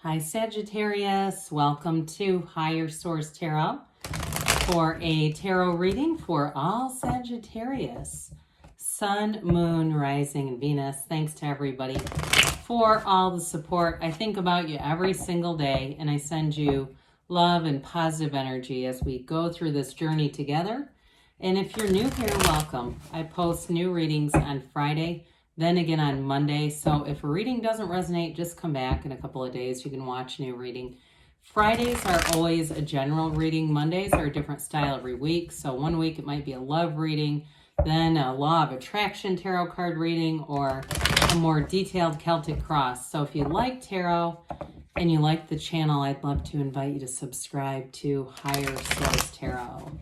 Hi Sagittarius, welcome to Higher Source Tarot for a tarot reading for all Sagittarius. Sun, Moon, Rising, and Venus. Thanks to everybody for all the support. I think about you every single day and I send you love and positive energy as we go through this journey together. And if you're new here, welcome. I post new readings on Friday, then again on Monday. So if a reading doesn't resonate, just come back in a couple of days. You can watch a new reading. Fridays are always a general reading. Mondays are a different style every week. So one week it might be a love reading, then a law of attraction tarot card reading, or a more detailed Celtic cross. So if you like tarot and you like the channel, I'd love to invite you to subscribe to Higher Source Tarot.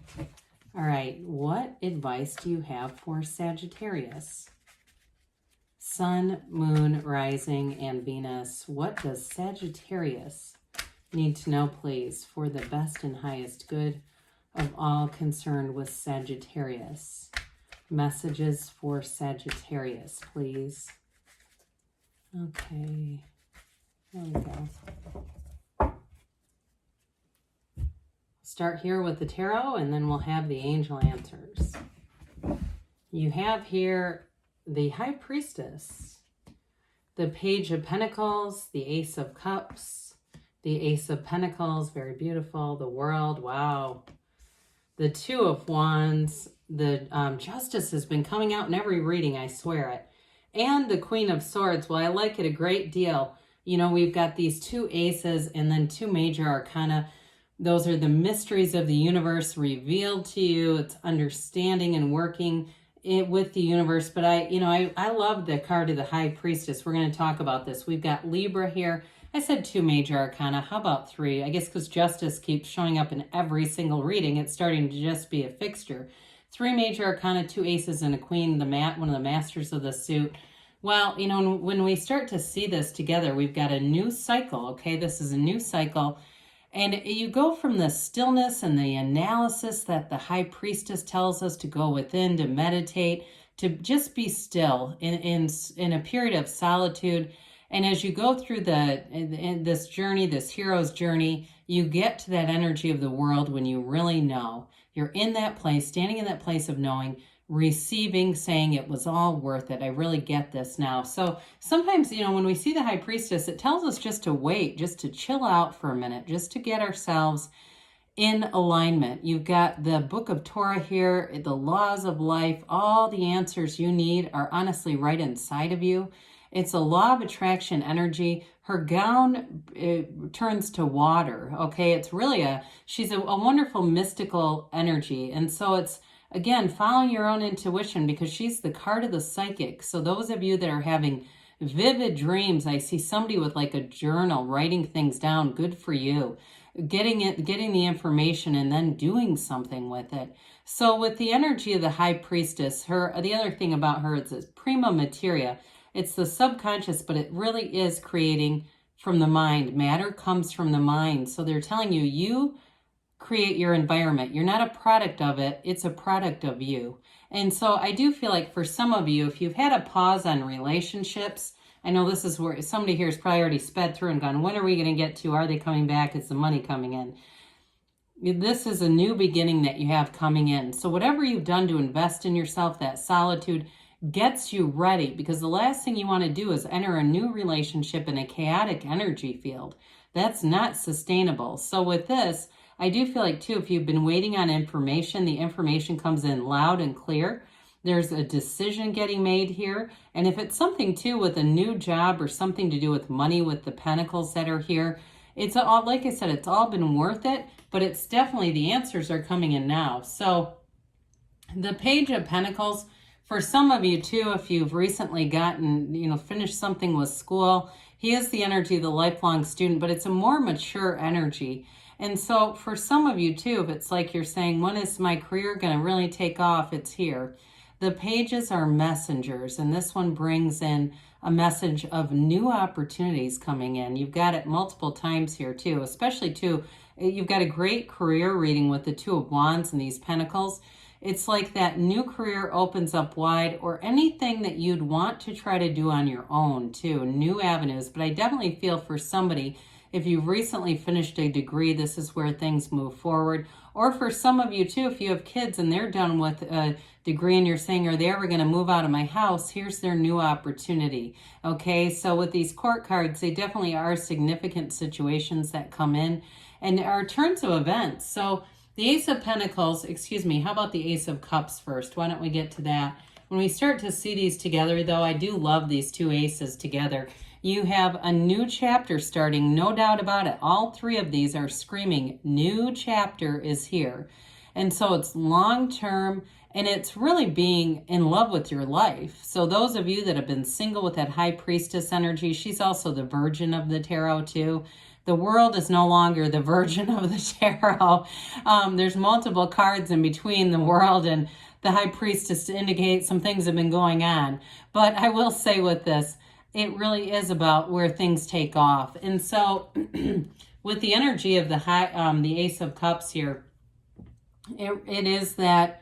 All right, what advice do you have for Sagittarius? Sun, Moon, Rising, and Venus. What does Sagittarius need to know, please, for the best and highest good of all concerned with Sagittarius? Messages for Sagittarius, please. Okay, there we go. Start here with the tarot, and then we'll have the angel answers. You have here the High Priestess, the Page of Pentacles, the Ace of Cups, the Ace of Pentacles, very beautiful, the World, wow, the Two of Wands, the Justice has been coming out in every reading, I swear it, and the Queen of Swords. Well, I like it a great deal. You know, we've got these two aces and then two major arcana. Those are the mysteries of the universe revealed to you. It's understanding and working with the universe. But I love the card of the High Priestess. We're going to talk about this. We've got Libra here. I said two major arcana. How about three? I guess because Justice keeps showing up in every single reading, it's starting to just be a fixture. Three major arcana, two aces, and a queen, one of the masters of the suit. Well, you know, when we start to see this together, we've got a new cycle, okay? This is a new cycle. And you go from the stillness and the analysis that the High Priestess tells us to go within, to meditate, to just be still in a period of solitude. And as you go through this journey, this hero's journey, you get to that energy of the world when you really know. You're in that place, standing in that place of knowing, receiving, saying it was all worth it. I really get this now. So sometimes, you know, when we see the High Priestess, it tells us just to wait, just to chill out for a minute, just to get ourselves in alignment. You've got the Book of Torah here, the laws of life, all the answers you need are honestly right inside of you. It's a law of attraction energy. Her gown turns to water, okay? It's really she's a wonderful mystical energy. And so it's, again, following your own intuition, because she's the card of the psychic. So those of you that are having vivid dreams, I see somebody with like a journal, writing things down, good for you. Getting the information and then doing something with it. So with the energy of the High Priestess, the other thing about her is this prima materia. It's the subconscious, but it really is creating from the mind. Matter comes from the mind. So they're telling you, you create your environment. You're not a product of it. It's a product of you. And so I do feel like for some of you, if you've had a pause on relationships, I know this is where somebody here has probably already sped through and gone, when are we going to get to? Are they coming back? Is the money coming in? This is a new beginning that you have coming in. So whatever you've done to invest in yourself, that solitude gets you ready, because the last thing you want to do is enter a new relationship in a chaotic energy field. That's not sustainable. So with this, I do feel like, too, if you've been waiting on information, the information comes in loud and clear. There's a decision getting made here. And if it's something, too, with a new job or something to do with money, with the pentacles that are here, it's all, like I said, it's all been worth it, but it's definitely, the answers are coming in now. So the Page of Pentacles, for some of you, too, if you've recently gotten, finished something with school, he is the energy of the lifelong student, but it's a more mature energy. And so for some of you too, if it's like you're saying, when is my career going to really take off? It's here. The pages are messengers, and this one brings in a message of new opportunities coming in. You've got it multiple times here too, especially too, you've got a great career reading with the Two of Wands and these Pentacles. It's like that new career opens up wide, or anything that you'd want to try to do on your own too, new avenues. But I definitely feel for somebody If you've recently finished a degree, this is where things move forward. Or for some of you too, if you have kids and they're done with a degree and you're saying, are they ever going to move out of my house? Here's their new opportunity. Okay, so with these court cards, they definitely are significant situations that come in and are turns of events. So the Ace of Pentacles, excuse me, how about the Ace of Cups first? Why don't we get to that? When we start to see these together, though, I do love these two aces together. You have a new chapter starting, no doubt about it. All three of these are screaming, new chapter is here. And so it's long-term, and it's really being in love with your life. So those of you that have been single with that High Priestess energy, she's also the Virgin of the Tarot too. The world is no longer the Virgin of the Tarot. There's multiple cards in between the world and the High Priestess to indicate some things have been going on. But I will say with this, it really is about where things take off. And so with the energy of the Ace of Cups here, it is that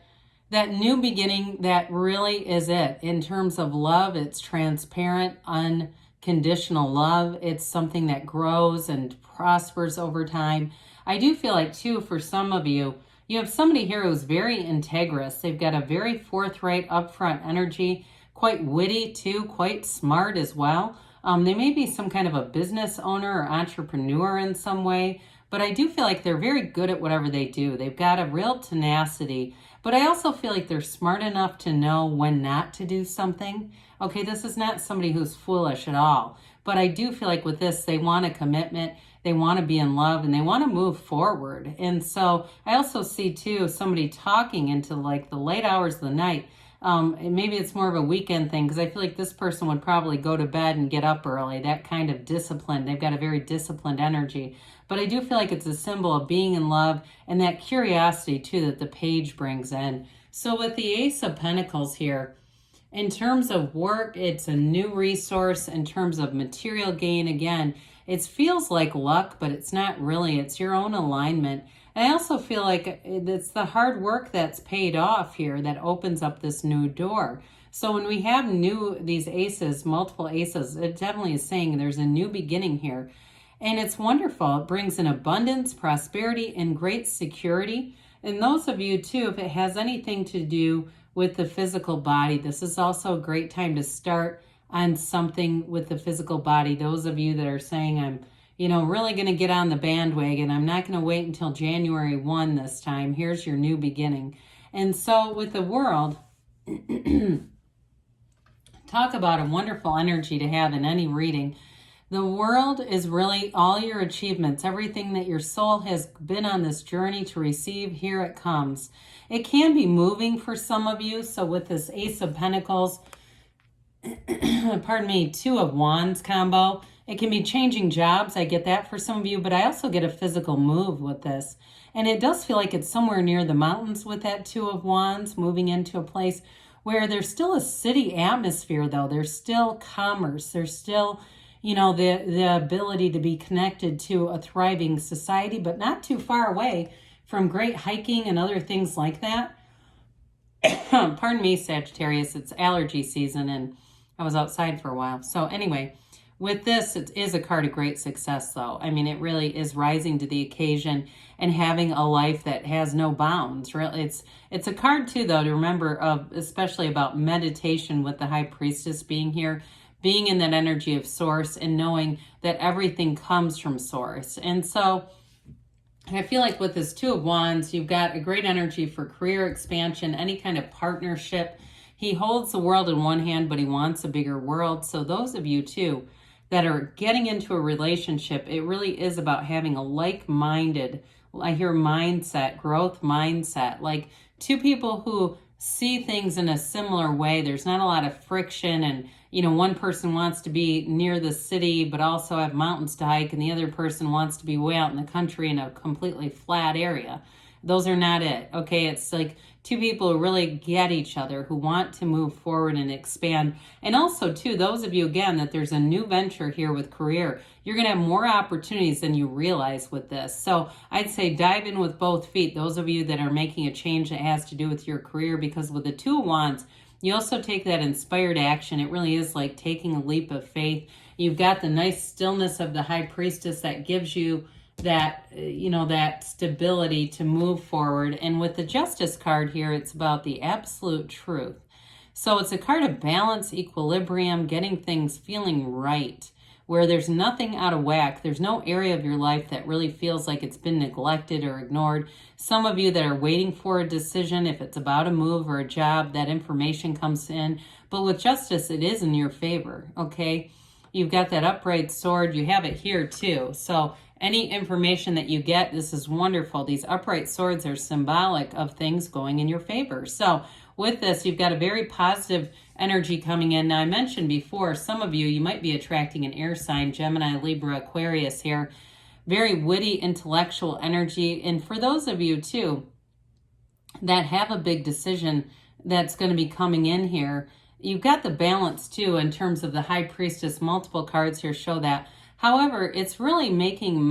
new beginning that really is it. In terms of love, it's transparent, unconditional love. It's something that grows and prospers over time. I do feel like, too, for some of you, you have somebody here who's very integrous. They've got a very forthright, upfront energy, quite witty, too, quite smart as well. They may be some kind of a business owner or entrepreneur in some way, but I do feel like they're very good at whatever they do. They've got a real tenacity, but I also feel like they're smart enough to know when not to do something. Okay, this is not somebody who's foolish at all, but I do feel like with this, they want a commitment, they want to be in love, and they want to move forward. And so I also see, too, somebody talking into like the late hours of the night. And maybe it's more of a weekend thing, because I feel like this person would probably go to bed and get up early, that kind of discipline. They've got a very disciplined energy. But I do feel like it's a symbol of being in love and that curiosity, too, that the page brings in. So with the Ace of Pentacles here, in terms of work, it's a new resource. In terms of material gain, again, it feels like luck, but it's not really. It's your own alignment. And I also feel like it's the hard work that's paid off here that opens up this new door. So when we have these aces, multiple aces, it definitely is saying there's a new beginning here. And it's wonderful. It brings in abundance, prosperity, and great security. And those of you, too, if it has anything to do with the physical body, this is also a great time to start on something with the physical body. Those of you that are saying, I'm really going to get on the bandwagon. I'm not going to wait until January 1 this time. Here's your new beginning. And so with the world, talk about a wonderful energy to have in any reading. The world is really all your achievements, everything that your soul has been on this journey to receive, here it comes. It can be moving for some of you. So with this Ace of Pentacles, pardon me, Two of Wands combo, it can be changing jobs. I get that for some of you, but I also get a physical move with this. And it does feel like it's somewhere near the mountains with that Two of Wands, moving into a place where there's still a city atmosphere, though. There's still commerce. There's still, the ability to be connected to a thriving society, but not too far away from great hiking and other things like that. Pardon me, Sagittarius. It's allergy season, and I was outside for a while. So anyway, with this, it is a card of great success, though. I mean, it really is rising to the occasion and having a life that has no bounds. Really, it's a card, too, though, to remember, especially about meditation with the High Priestess being here, being in that energy of Source and knowing that everything comes from Source. And so I feel like with this Two of Wands, you've got a great energy for career expansion, any kind of partnership. He holds the world in one hand, but he wants a bigger world. So those of you, too, that are getting into a relationship, it really is about having a like-minded, I hear mindset, growth mindset, like two people who see things in a similar way. There's not a lot of friction, and one person wants to be near the city but also have mountains to hike, and the other person wants to be way out in the country in a completely flat area. Those are not it. Okay, it's like two people who really get each other, who want to move forward and expand. And also, too, those of you, again, that there's a new venture here with career. You're going to have more opportunities than you realize with this. So I'd say dive in with both feet, those of you that are making a change that has to do with your career, because with the Two of Wands, you also take that inspired action. It really is like taking a leap of faith. You've got the nice stillness of the High Priestess that gives you that, that stability to move forward. And with the Justice card here, it's about the absolute truth. So it's a card of balance, equilibrium, getting things feeling right, where there's nothing out of whack. There's no area of your life that really feels like it's been neglected or ignored. Some of you that are waiting for a decision, if it's about a move or a job, that information comes in. But with Justice, it is in your favor, okay? You've got that upright sword. You have it here too. So any information that you get, this is wonderful. These upright swords are symbolic of things going in your favor. So with this, you've got a very positive energy coming in. Now, I mentioned before, some of you, you might be attracting an air sign, Gemini, Libra, Aquarius here. Very witty, intellectual energy. And for those of you, too, that have a big decision that's going to be coming in here, you've got the balance, too, in terms of the High Priestess. Multiple cards here show that. However, it's really making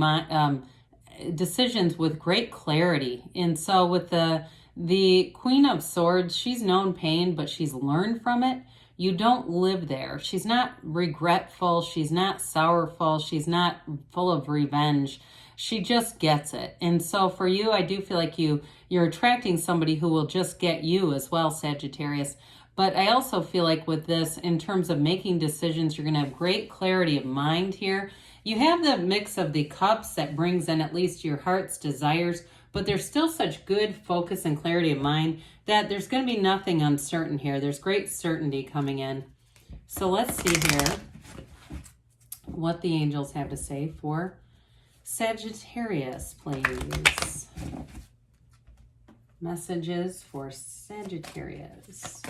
decisions with great clarity. And so with the Queen of Swords, she's known pain, but she's learned from it. You don't live there. She's not regretful. She's not sorrowful. She's not full of revenge. She just gets it. And so for you, I do feel like you're attracting somebody who will just get you as well, Sagittarius. But I also feel like with this, in terms of making decisions, you're going to have great clarity of mind here. You have the mix of the cups that brings in at least your heart's desires, but there's still such good focus and clarity of mind that there's going to be nothing uncertain here. There's great certainty coming in. So let's see here what the angels have to say for Sagittarius, please. Messages for Sagittarius.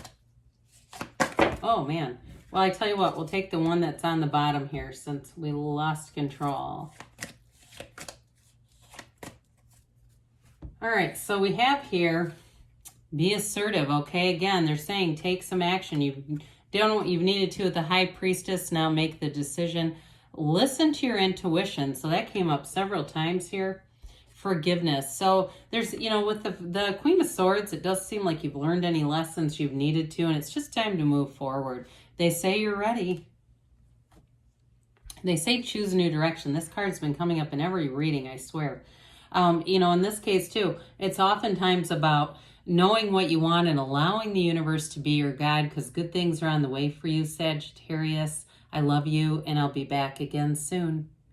Oh, man. Well, I tell you what, we'll take the one that's on the bottom here since we lost control. All right, so we have here, be assertive, okay? Again, they're saying take some action. You've done what you've needed to with the High Priestess. Now make the decision. Listen to your intuition. So that came up several times here. Forgiveness. So there's, with the Queen of Swords, it does seem like you've learned any lessons you've needed to, and it's just time to move forward. They say you're ready. They say choose a new direction. This card's been coming up in every reading, I swear. In this case too, it's oftentimes about knowing what you want and allowing the universe to be your guide, because good things are on the way for you, Sagittarius. I love you, and I'll be back again soon.